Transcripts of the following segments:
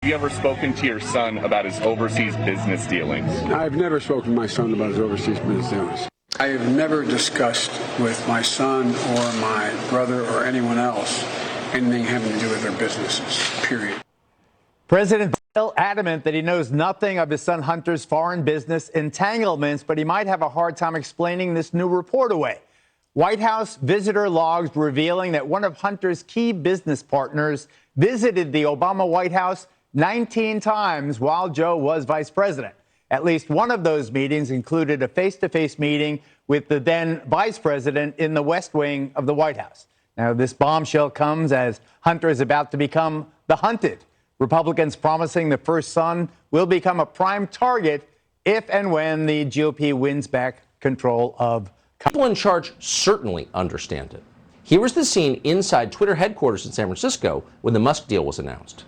Have you ever spoken to your son about his overseas business dealings? I've never spoken to my son about his overseas business dealings. I have never discussed with my son or my brother or anyone else anything having to do with their businesses, period. President Bill adamant that he knows nothing of his son Hunter's foreign business entanglements, but he might have a hard time explaining this new report away. White House visitor logs revealing that one of Hunter's key business partners visited the Obama White House 19 times while Joe was vice president. At least one of those meetings included a face-to-face meeting with the then vice president in the West Wing of the White House. Now, this bombshell comes as Hunter is about to become the hunted. Republicans promising the first son will become a prime target if and when the GOP wins back control of People in charge certainly understand it. Here was the scene inside Twitter headquarters in San Francisco when the Musk deal was announced.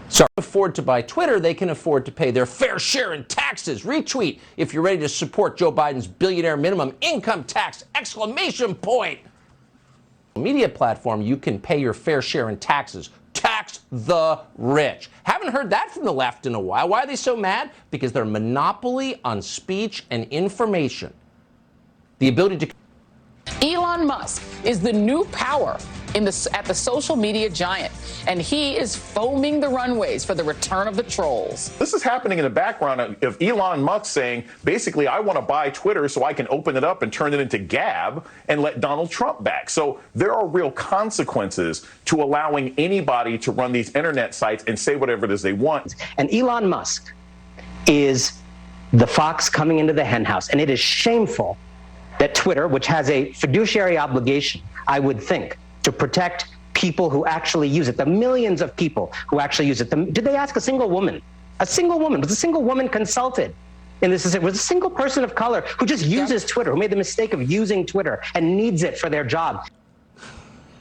So afford to buy Twitter, they can afford to pay their fair share in taxes. Retweet if you're ready to support Joe Biden's billionaire minimum income tax, exclamation point. Media platform, you can pay your fair share in taxes. Tax the rich. Haven't heard that from the left in a while. Why are they so mad? Because they're monopoly on speech and information. The ability to... Elon Musk is the new power at the social media giant, and he is foaming the runways for the return of the trolls. This is happening in the background of Elon Musk saying, basically, I want to buy Twitter so I can open it up and turn it into Gab and let Donald Trump back. So there are real consequences to allowing anybody to run these internet sites and say whatever it is they want. And Elon Musk is the fox coming into the henhouse, and it is shameful that Twitter, which has a fiduciary obligation, I would think, to protect people who actually use it, the millions of people who actually use it. Did they ask a single woman? A single woman? Was a single woman consulted? And this is it. Was a single person of color who just uses Twitter, who made the mistake of using Twitter and needs it for their job.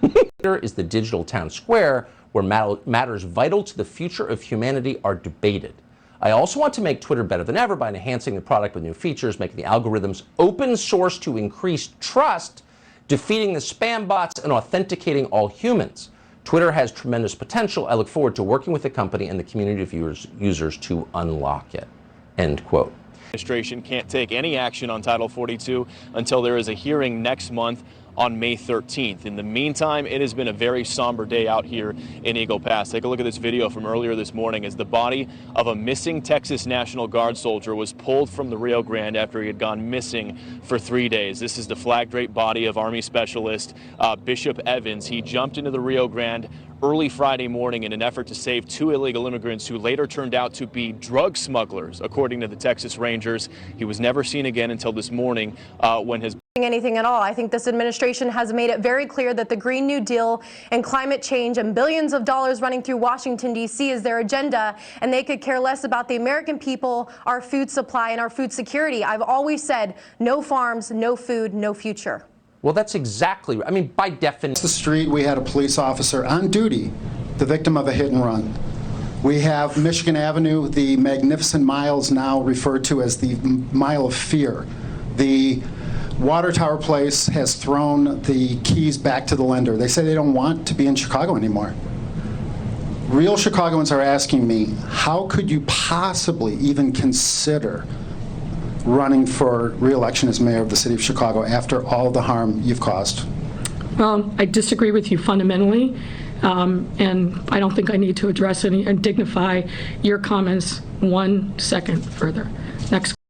Twitter is the digital town square where matters vital to the future of humanity are debated. I also want to make Twitter better than ever by enhancing the product with new features, making the algorithms open source to increase trust, defeating the spam bots, and authenticating all humans. Twitter has tremendous potential. I look forward to working with the company and the community of users to unlock it. End quote. Administration can't take any action on Title 42 until there is a hearing next month on May 13th. In the meantime, it has been a very somber day out here in Eagle Pass. Take a look at this video from earlier this morning as the body of a missing Texas National Guard soldier was pulled from the Rio Grande after he had gone missing for 3 days. This is the flag-draped body of Army Specialist Bishop Evans. He jumped into the Rio Grande early Friday morning in an effort to save 2 illegal immigrants who later turned out to be drug smugglers, according to the Texas Rangers. He was never seen again until this morning when his anything at all. I think this administration has made it very clear that the Green New Deal and climate change and billions of dollars running through Washington, D.C. is their agenda, and they could care less about the American people, our food supply, and our food security. I've always said, no farms, no food, no future. Well, that's exactly right. I mean, by definition. The street, we had a police officer on duty, the victim of a hit and run. We have Michigan Avenue, the magnificent miles now referred to as the Mile of Fear. The Water Tower Place has thrown the keys back to the lender. They say they don't want to be in Chicago anymore. Real Chicagoans are asking me, how could you possibly even consider running for re-election as mayor of the city of Chicago after all the harm you've caused? I disagree with you fundamentally, and I don't think I need to address any and dignify your comments 1 second further. Next.